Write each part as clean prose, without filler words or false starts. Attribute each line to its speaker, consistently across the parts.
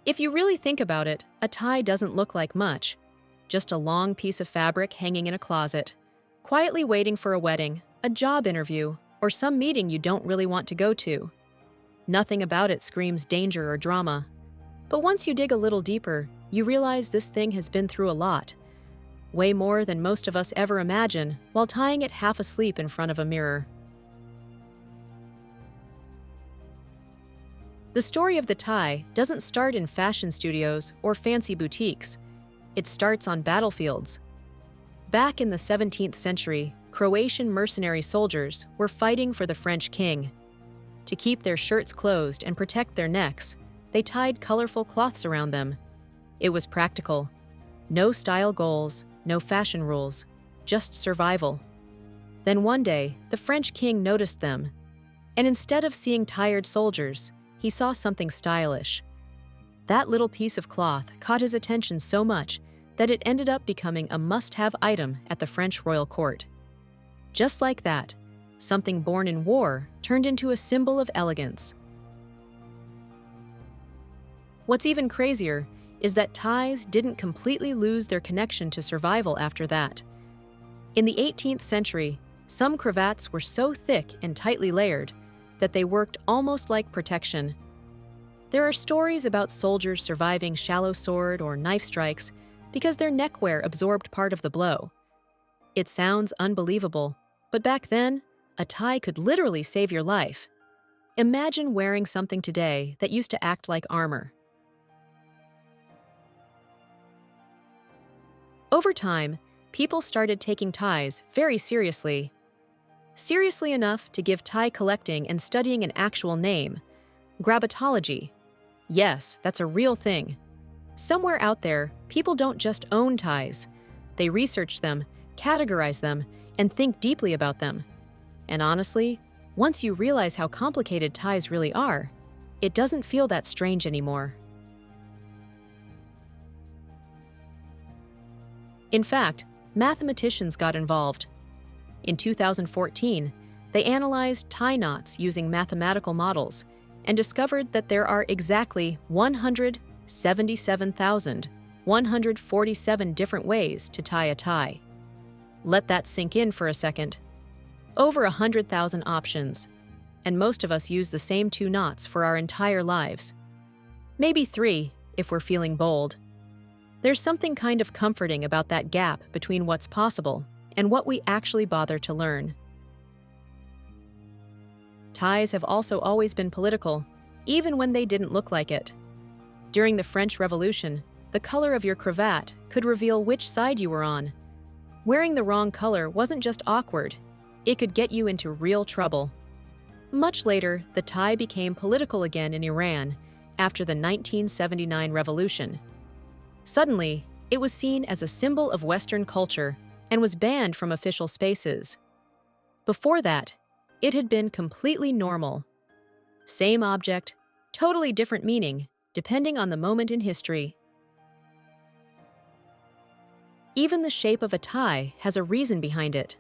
Speaker 1: If you really think about it, a tie doesn't look like much. Just a long piece of fabric hanging in a closet, quietly waiting for a wedding, a job interview, or some meeting you don't really want to go to. Nothing about it screams danger or drama. But once you dig a little deeper, you realize this thing has been through a lot. Way more than most of us ever imagine while tying it half asleep in front of a mirror. The story of the tie doesn't start in fashion studios or fancy boutiques. It starts on battlefields. Back in the 17th century, Croatian mercenary soldiers were fighting for the French king. To keep their shirts closed and protect their necks, they tied colorful cloths around them. It was practical. No style goals, no fashion rules, just survival. Then one day, the French king noticed them, and instead of seeing tired soldiers, he saw something stylish. That little piece of cloth caught his attention so much that it ended up becoming a must-have item at the French royal court. Just like that, something born in war turned into a symbol of elegance. What's even crazier is that ties didn't completely lose their connection to survival after that. In the 18th century, some cravats were so thick and tightly layered that they worked almost like protection. There are stories about soldiers surviving shallow sword or knife strikes because their neckwear absorbed part of the blow. It sounds unbelievable, but back then, a tie could literally save your life. Imagine wearing something today that used to act like armor. Over time, people started taking ties very seriously. Seriously enough to give tie collecting and studying an actual name: gravatology. Yes, that's a real thing. Somewhere out there, people don't just own ties. They research them, categorize them, and think deeply about them. And honestly, once you realize how complicated ties really are, it doesn't feel that strange anymore. In fact, mathematicians got involved. In 2014, they analyzed tie knots using mathematical models and discovered that there are exactly 177,147 different ways to tie a tie. Let that sink in for a second. Over 100,000 options, and most of us use the same 2 knots for our entire lives. Maybe 3, if we're feeling bold. There's something kind of comforting about that gap between what's possible and what we actually bother to learn. Ties have also always been political, even when they didn't look like it. During the French Revolution, the color of your cravat could reveal which side you were on. Wearing the wrong color wasn't just awkward, it could get you into real trouble. Much later, the tie became political again in Iran after the 1979 revolution. Suddenly, it was seen as a symbol of Western culture and was banned from official spaces. Before that, it had been completely normal. Same object, totally different meaning, depending on the moment in history. Even the shape of a tie has a reason behind it.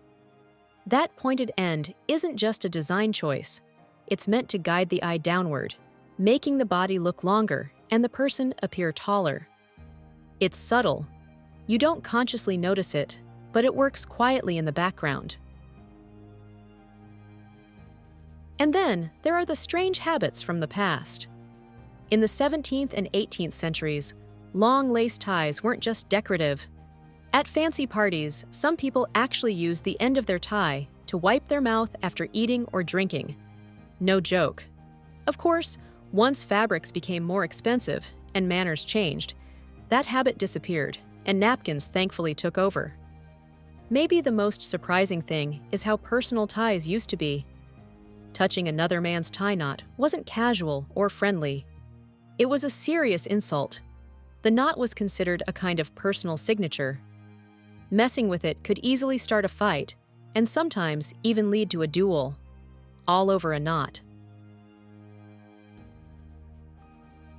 Speaker 1: That pointed end isn't just a design choice. It's meant to guide the eye downward, making the body look longer and the person appear taller. It's subtle. You don't consciously notice it, but it works quietly in the background. And then there are the strange habits from the past. In the 17th and 18th centuries, long lace ties weren't just decorative. At fancy parties, some people actually used the end of their tie to wipe their mouth after eating or drinking. No joke. Of course, once fabrics became more expensive and manners changed, that habit disappeared, and napkins thankfully took over. Maybe the most surprising thing is how personal ties used to be. Touching another man's tie knot wasn't casual or friendly. It was a serious insult. The knot was considered a kind of personal signature. Messing with it could easily start a fight, and sometimes even lead to a duel, all over a knot.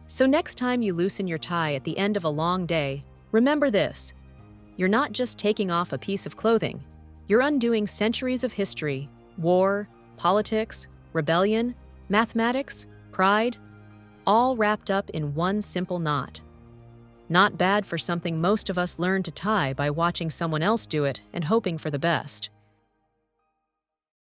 Speaker 1: So next time you loosen your tie at the end of a long day, remember this: you're not just taking off a piece of clothing, you're undoing centuries of history, war, politics, rebellion, mathematics, pride. all wrapped up in one simple knot. Not bad for something most of us learn to tie by watching someone else do it and hoping for the best.